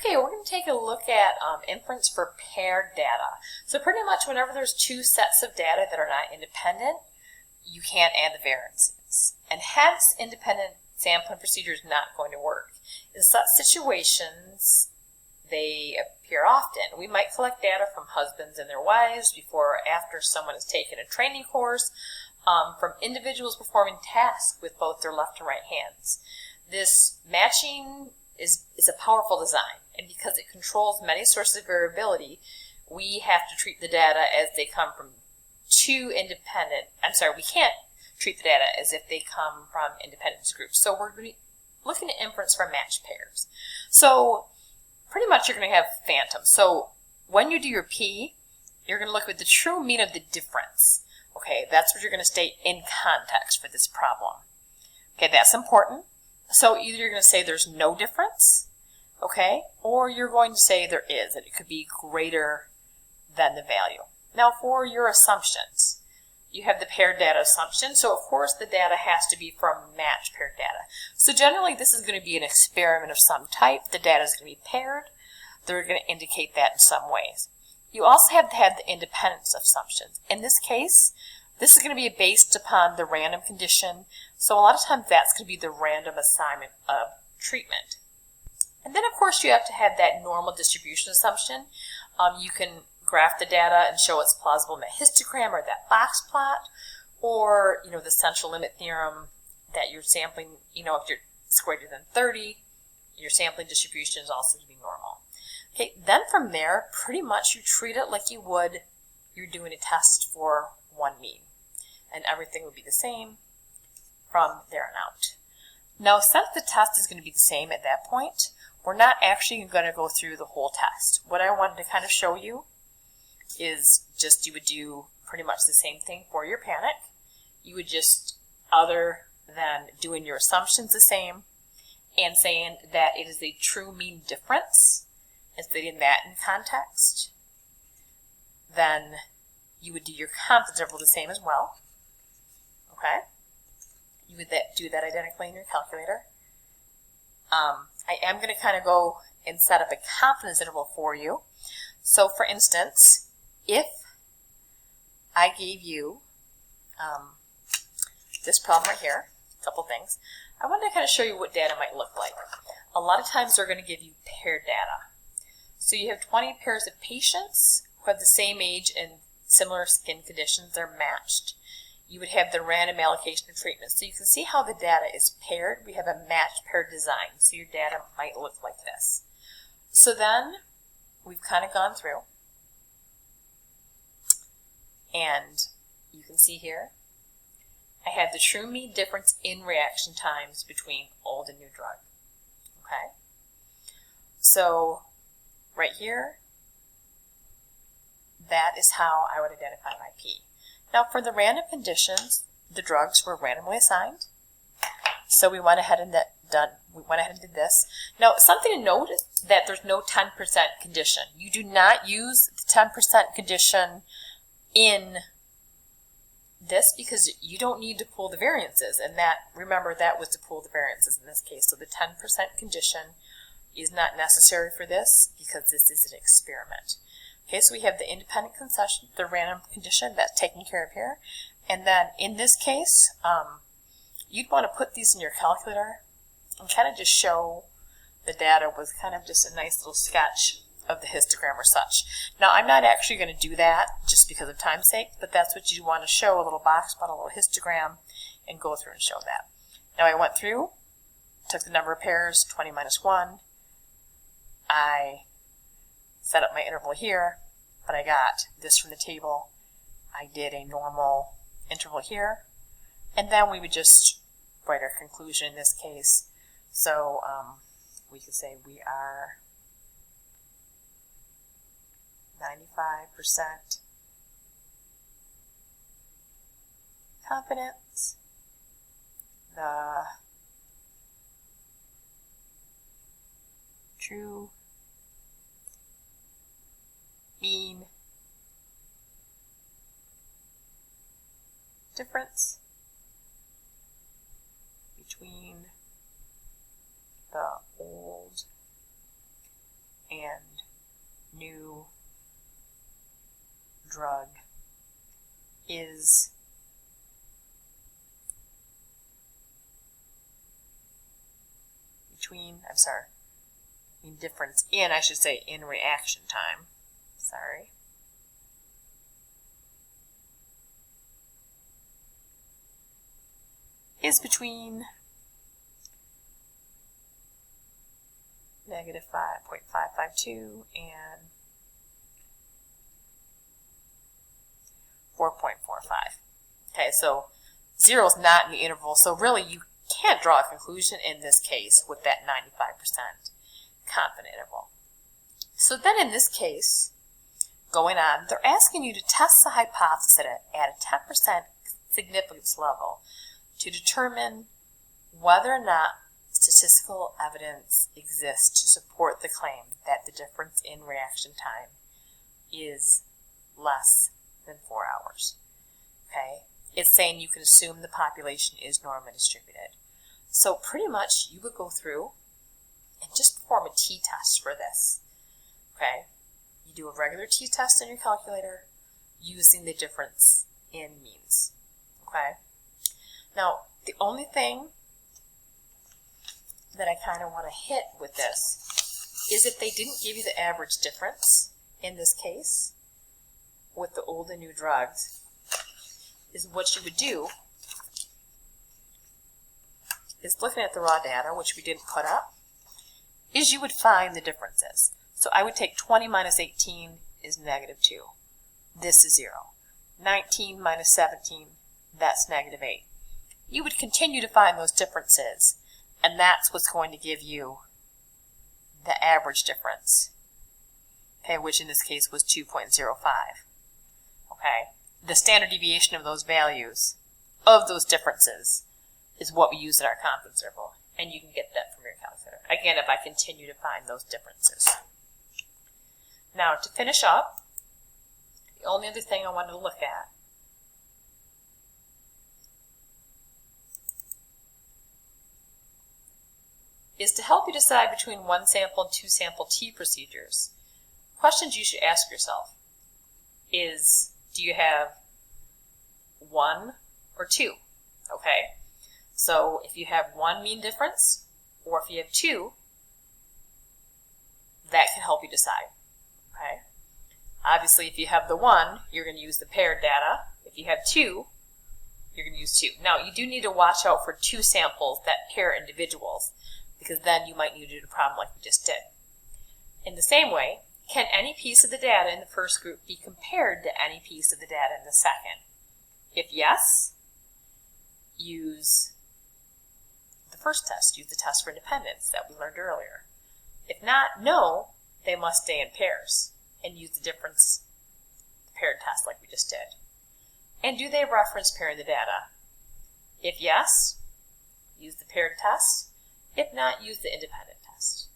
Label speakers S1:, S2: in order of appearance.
S1: Okay, we're going to take a look at inference for paired data. So pretty much whenever there's two sets of data that are not independent, you can't add the variances. And hence, independent sampling procedure is not going to work. In such situations, they appear often. We might collect data from husbands and their wives before or after someone has taken a training course, from individuals performing tasks with both their left and right hands. This matching is a powerful design, and because it controls many sources of variability, we have to treat the data as they come from we can't treat the data as if they come from independent groups. So we're going to be looking at inference for matched pairs. So pretty much you're going to have phantoms. So when you do your P, you're going to look at the true mean of the difference. Okay, that's what you're going to state in context for this problem. Okay, that's important. So either you're going to say there's no difference, okay, or you're going to say there is, that it could be greater than the value. Now for your assumptions, you have the paired data assumption, so of course the data has to be from matched paired data. So generally this is going to be an experiment of some type. The data is going to be paired. They're going to indicate that in some ways. You also have to have the independence assumptions. In this case, this is going to be based upon the random condition, so a lot of times that's going to be the random assignment of treatment. And then of course you have to have that normal distribution assumption. You can graph the data and show it's plausible in that histogram or that box plot, or the central limit theorem that you're sampling, if it's greater than 30, your sampling distribution is also going to be normal. Okay, then from there, pretty much you treat it like you would you're doing a test for one mean, and everything would be the same from there on out. Now, since the test is going to be the same at that point, we're not actually going to go through the whole test. What I wanted to kind of show you is just you would do pretty much the same thing for your panic. You would just, other than doing your assumptions the same and saying that it is a true mean difference, and stating that in context, then you would do your confidence interval the same as well. Okay? You would do that identically in your calculator. I am going to kind of go and set up a confidence interval for you. So for instance, if I gave you this problem right here, a couple things, I wanted to kind of show you what data might look like. A lot of times they're going to give you paired data. So you have 20 pairs of patients who have the same age and similar skin conditions. They're matched. You would have the random allocation of treatment. So you can see how the data is paired. We have a matched paired design. So your data might look like this. So then we've kind of gone through. And you can see here, I have the true mean difference in reaction times between old and new drug. Okay? So right here, that is how I would identify my P. Now for the random conditions, the drugs were randomly assigned. So we went ahead and did this. Now something to note is that there's no 10% condition. You do not use the 10% condition in this because you don't need to pull the variances, and that, remember, that was to pull the variances in this case. So the 10% condition is not necessary for this because this is an experiment. Okay, so we have the independent concession, the random condition, that's taken care of here. And then in this case, you'd want to put these in your calculator and kind of just show the data with kind of just a nice little sketch of the histogram or such. Now, I'm not actually going to do that just because of time's sake, but that's what you want to show, a little box plot, a little histogram, and go through and show that. Now, I went through, took the number of pairs, 20 minus 1. I set up my interval here, but I got this from the table. I did a normal interval here, and then we would just write our conclusion in this case. So we could say we are 95% confidence. The true mean difference between the old and new drug is difference in, I should say, in reaction time. Sorry. Is between negative 5.552 and 4.45. Okay, so 0 is not in the interval, so really you can't draw a conclusion in this case with that 95% confident interval. So then in this case, going on, they're asking you to test the hypothesis at a 10% significance level to determine whether or not statistical evidence exists to support the claim that the difference in reaction time is less than 4 hours. Okay? It's saying you can assume the population is normally distributed. So pretty much you would go through and just perform a t-test for this. Okay? You do a regular t-test in your calculator using the difference in means. Okay? Now, the only thing that I kind of want to hit with this is if they didn't give you the average difference in this case with the old and new drugs, is what you would do is looking at the raw data, which we didn't put up, is you would find the differences. So I would take 20 minus 18 is negative 2. This is 0. 19 minus 17, that's negative 8. You would continue to find those differences, and that's what's going to give you the average difference, okay, which in this case was 2.05. Okay, the standard deviation of those values, of those differences, is what we use in our confidence interval, and you can get that from your calculator. Again, if I continue to find those differences. Now, to finish up, the only other thing I wanted to look at is to help you decide between one sample and two sample T procedures. Questions you should ask yourself is, do you have 1 or 2? Okay, so if you have 1 mean difference, or if you have 2, that can help you decide. Okay, obviously if you have the 1, you're going to use the paired data. If you have 2, you're going to use 2. Now, you do need to watch out for 2 samples that pair individuals, because then you might need to do the problem like we just did. In the same way, can any piece of the data in the first group be compared to any piece of the data in the second? If yes, use the first test, use the test for independence that we learned earlier. If not, no, they must stay in pairs and use the difference paired test like we just did. And do they reference pair the data? If yes, use the paired test. If not, use the independent test.